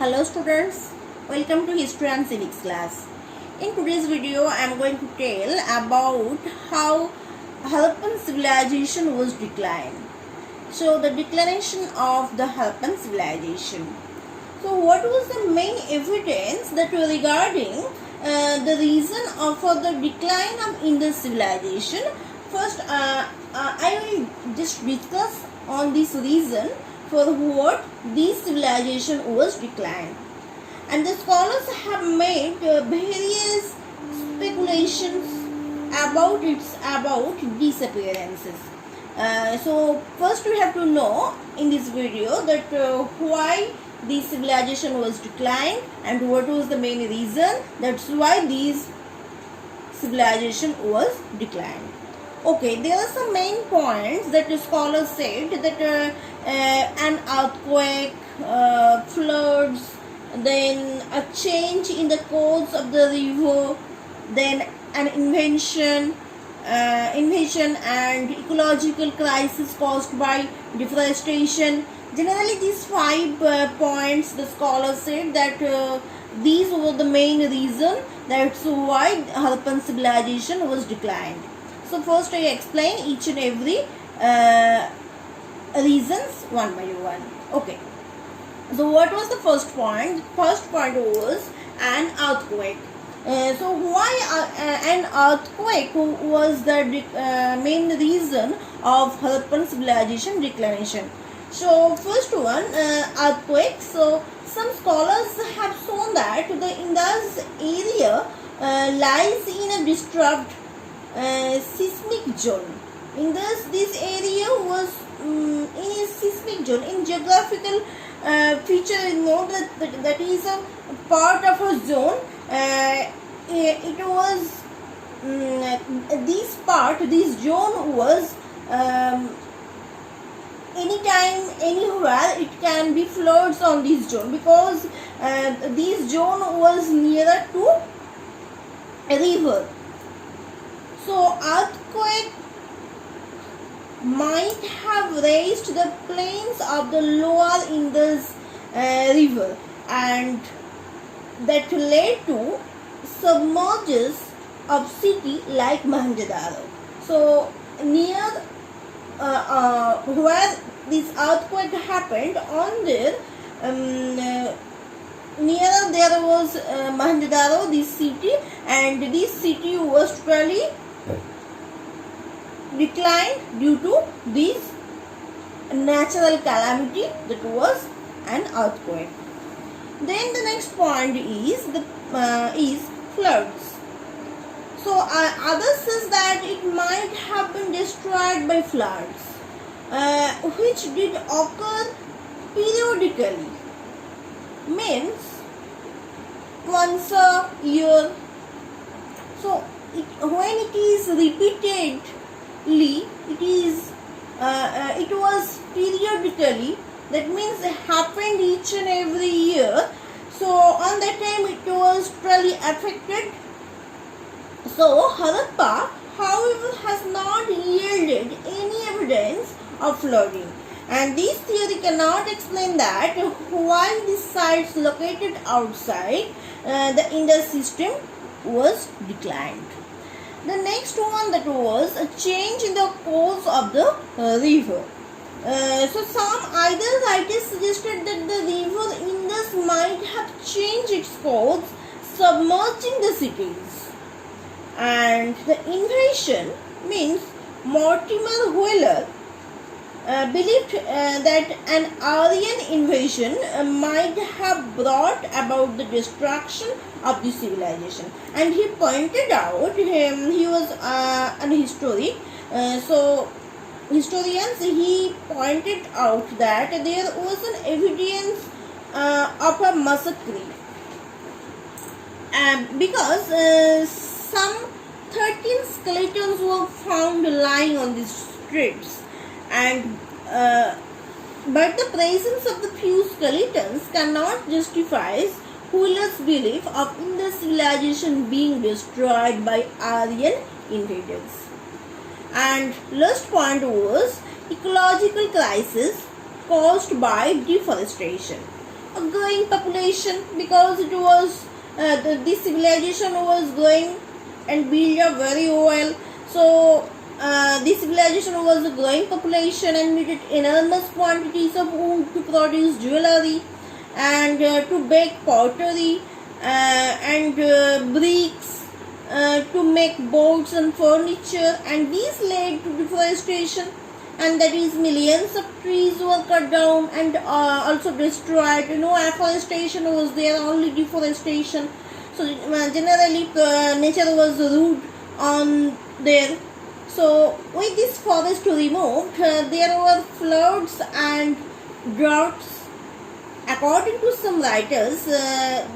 Hello students, welcome to History and Civics class. In today's video, I am going to tell about how Harappan civilization was declined. So the declination of the Harappan civilization. So what was the main evidence that were regarding the reason for the decline of Indus civilization? First, I will just discuss on this reason for what this civilization was declined, and the scholars have made various speculations about its disappearances. So first we have to know in this video that why this civilization was declined and what was the main reason that's why this civilization was declined. Okay, there are some main points that the scholars said that an earthquake, floods, then a change in the course of the river, then an invasion and ecological crisis caused by deforestation. Generally, these 5 points the scholars said that these were the main reason that's why Harappan civilization was declined. So first I explain each and every reasons one by one. Okay. So what was the first point? First point was an earthquake. So why an earthquake was the main reason of Harappan civilization declination? So first one, earthquake. So some scholars have shown that the Indus area lies in a disturbed seismic zone. In this area was in a seismic zone. In geographical feature, note that is a part of a zone. It was this zone was anytime, anywhere it can be floods on this zone because this zone was nearer to a river. So earthquake might have raised the plains of the lower Indus river, and that led to submerges of city like Mohenjo-daro. So near where this earthquake happened, on there near there was Mohenjo-daro, this city, and this city was totally declined due to this natural calamity that was an earthquake. Then the next point is floods. So others says that it might have been destroyed by floods, which did occur periodically, means once a year. So when it is repeatedly, it was periodically, that means it happened each and every year. So on that time it was totally affected. So Harappa, however, has not yielded any evidence of flooding, and this theory cannot explain that why these sites located outside the Indus system was declined. The next one, that was a change in the course of the river. So some either writers suggested that the river Indus might have changed its course, submerging the cities. And the invasion, means Mortimer Wheeler believed that an Aryan invasion might have brought about the destruction of the civilization, and he pointed out, he was an historian, so historians, he pointed out that there was an evidence of a massacre, because some 13 skeletons were found lying on the streets, and but the presence of the few skeletons cannot justify Wheeler's belief of Indus civilization being destroyed by Aryan invaders. And last point was ecological crisis caused by deforestation. a growing population, because it was this civilization was growing and built up very well. So this civilization was a growing population and needed enormous quantities of wood to produce jewelry and to bake pottery and bricks to make boats and furniture, and these led to deforestation, and that is millions of trees were cut down and also destroyed. No afforestation was there, only deforestation. So generally nature was rude on there. So with this forest removed, there were floods and droughts. According to some writers,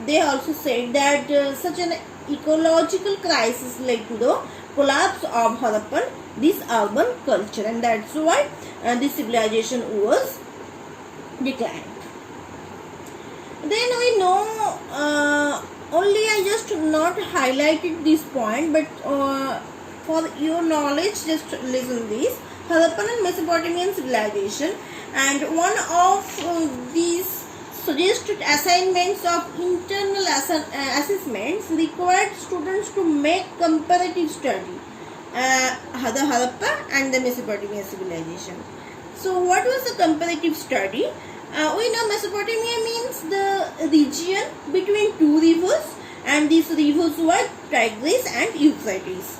they also said that such an ecological crisis led to the collapse of Harappan, this urban culture, and that's why this civilization was declined. Then we know, only I just not highlighted this point, but for your knowledge, just listen this. Harappan and Mesopotamian civilization, and one of these suggested assignments of internal assessments required students to make comparative study the Harappa and the Mesopotamian civilization. So what was the comparative study? We know Mesopotamia means the region between two rivers, and these rivers were Tigris and Euphrates.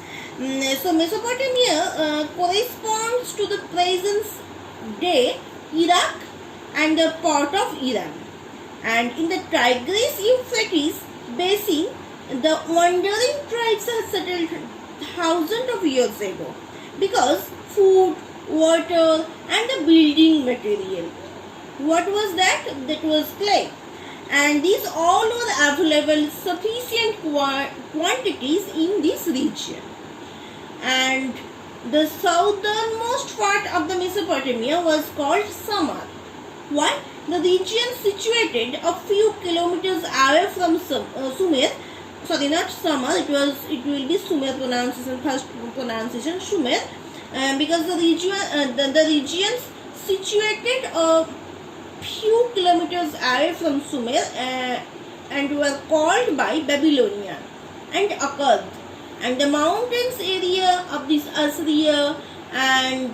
So Mesopotamia corresponds to the present day Iraq and the part of Iran. And in the Tigris-Euphrates basin, the wandering tribes had settled thousands of years ago because food, water and the building material. What was that? That was clay. And these all were available sufficient quantities in this region. And the southernmost part of the Mesopotamia was called Sumer. Why? The region situated a few kilometers away from Sumer, sorry, not Sumer, it will be Sumer pronunciation, first pronunciation Sumer, because the regions situated a few kilometers away from Sumer and were called by Babylonia and Akkad, and the mountains area of this Assyria, and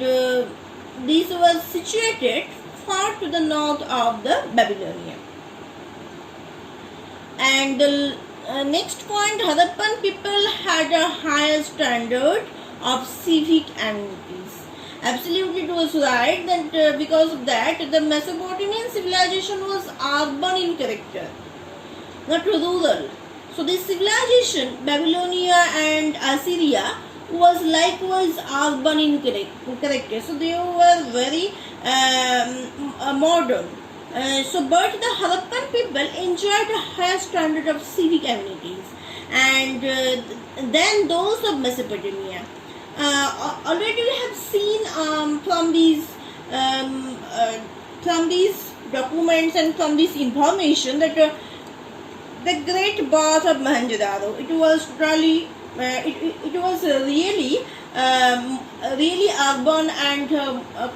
these were situated far to the north of the Babylonia. And the next point, Harappan people had a higher standard of civic amenities. Absolutely, it was right that because of that the Mesopotamian civilization was urban in character, not rural. So this civilization, Babylonia and Assyria, was likewise urban in character. So they were very modern. But the Harappan people enjoyed a higher standard of civic amenities and than those of Mesopotamia. Already we have seen from these documents and from this information that the Great Bath of Mohenjo-daro, it was really really urban and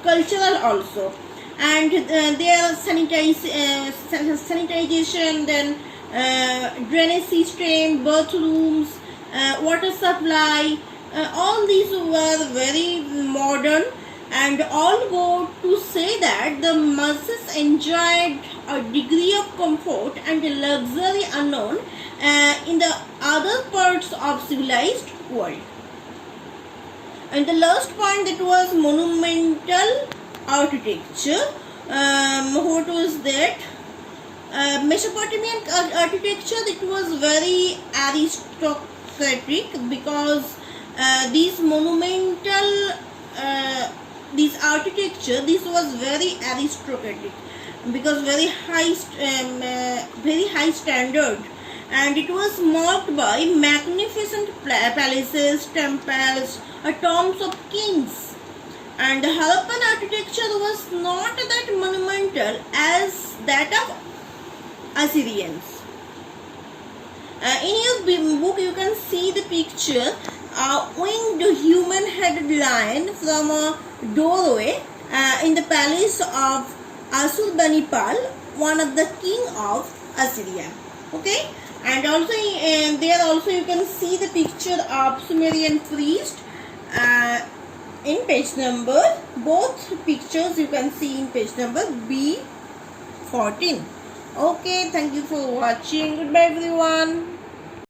cultural also, and their sanitization, then drainage system, bathrooms, water supply, all these were very modern, and all go to say that the masses enjoyed a degree of comfort and luxury unknown in the other parts of civilized world. And the last point, that was monumental architecture. What was that? Mesopotamian architecture, it was very aristocratic because these monumental this architecture, this was very aristocratic because very high standard, and it was marked by magnificent palaces, temples, tombs of kings. And the Harappan architecture was not that monumental as that of Assyrians. In your book you can see the picture winged human-headed lion from a doorway in the palace of Assurbanipal, one of the king of Assyria. Okay, and also there also you can see the picture of Sumerian priest in page number, both pictures you can see in page number B14. Okay, thank you for watching. Goodbye everyone.